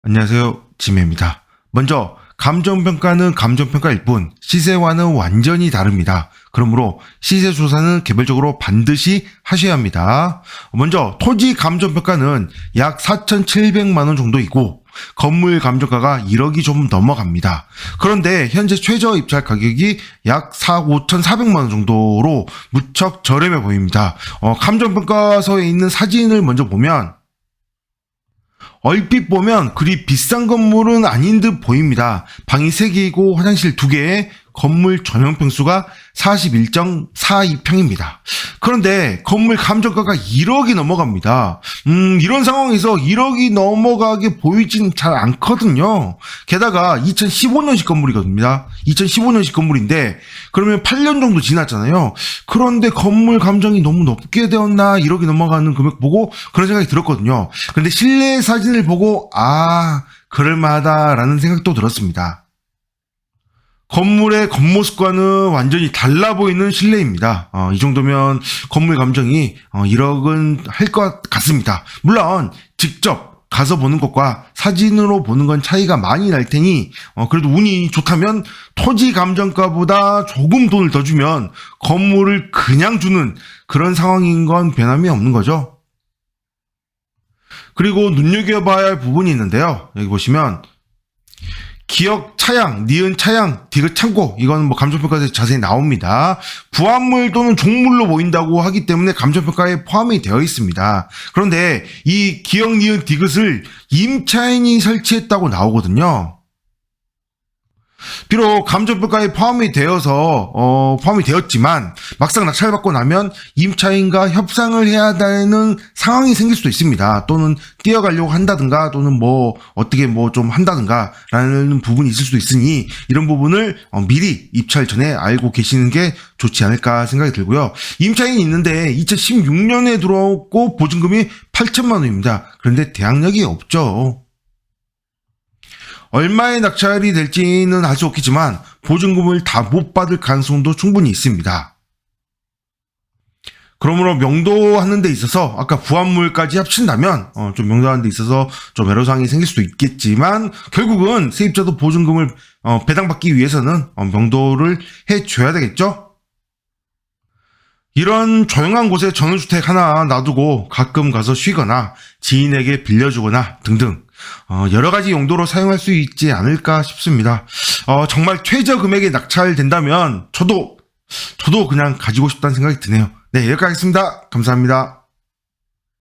안녕하세요. 지매입니다. 먼저 감정평가는 감정평가일 뿐 시세와는 완전히 다릅니다. 그러므로 시세 조사는 개별적으로 반드시 하셔야 합니다. 먼저 토지 감정평가는 약 4,700만 원 정도이고 건물 감정가가 1억이 좀 넘어갑니다. 그런데 현재 최저 입찰 가격이 약 5,400만 원 정도로 무척 저렴해 보입니다. 감정평가서에 있는 사진을 먼저 보면 얼핏 보면 그리 비싼 건물은 아닌 듯 보입니다. 방이 3개이고 화장실 2개, 건물 전용 평수가 41.42평입니다. 그런데 건물 감정가가 1억이 넘어갑니다. 이런 상황에서 1억이 넘어가게 보이진 잘 않거든요. 게다가 2015년식 건물이거든요. 2015년식 건물인데 그러면 8년 정도 지났잖아요. 그런데 건물 감정이 너무 높게 되었나 1억이 넘어가는 금액 보고 그런 생각이 들었거든요. 그런데 실내 사진을 보고 그럴만하다라는 생각도 들었습니다. 건물의 겉모습과는 완전히 달라 보이는 실내입니다. 이 정도면 건물 감정이 1억은 할 것 같습니다. 물론 직접 가서 보는 것과 사진으로 보는 건 차이가 많이 날 테니 그래도 운이 좋다면 토지 감정가보다 조금 돈을 더 주면 건물을 그냥 주는 그런 상황인 건 변함이 없는 거죠. 그리고 눈여겨봐야 할 부분이 있는데요. 여기 보시면 기역 차양, 니은 차양, 디귿 창고, 이건 감정평가에서 자세히 나옵니다. 부합물 또는 종물로 보인다고 하기 때문에 감정평가에 포함이 되어 있습니다. 그런데 이 기역, 니은, 디귿을 임차인이 설치했다고 나오거든요. 비록 감정평가에 포함이 되었지만 막상 낙찰받고 나면 임차인과 협상을 해야 되는 상황이 생길 수도 있습니다. 또는 뛰어가려고 한다든가 또는 어떻게 좀 한다든가 라는 부분이 있을 수도 있으니 이런 부분을 미리 입찰 전에 알고 계시는 게 좋지 않을까 생각이 들고요. 임차인이 있는데 2016년에 들어왔고 보증금이 8천만 원입니다. 그런데 대항력이 없죠. 얼마의 낙찰이 될지는 알 수 없겠지만 보증금을 다 못 받을 가능성도 충분히 있습니다. 그러므로 명도하는 데 있어서 아까 부합물까지 합친다면 좀 명도하는 데 있어서 좀 애로사항이 생길 수도 있겠지만 결국은 세입자도 보증금을 배당받기 위해서는 명도를 해줘야 되겠죠. 이런 조용한 곳에 전원주택 하나 놔두고 가끔 가서 쉬거나 지인에게 빌려주거나 등등 여러 가지 용도로 사용할 수 있지 않을까 싶습니다. 정말 최저 금액에 낙찰된다면 저도 그냥 가지고 싶다는 생각이 드네요. 네, 여기까지 하겠습니다. 감사합니다.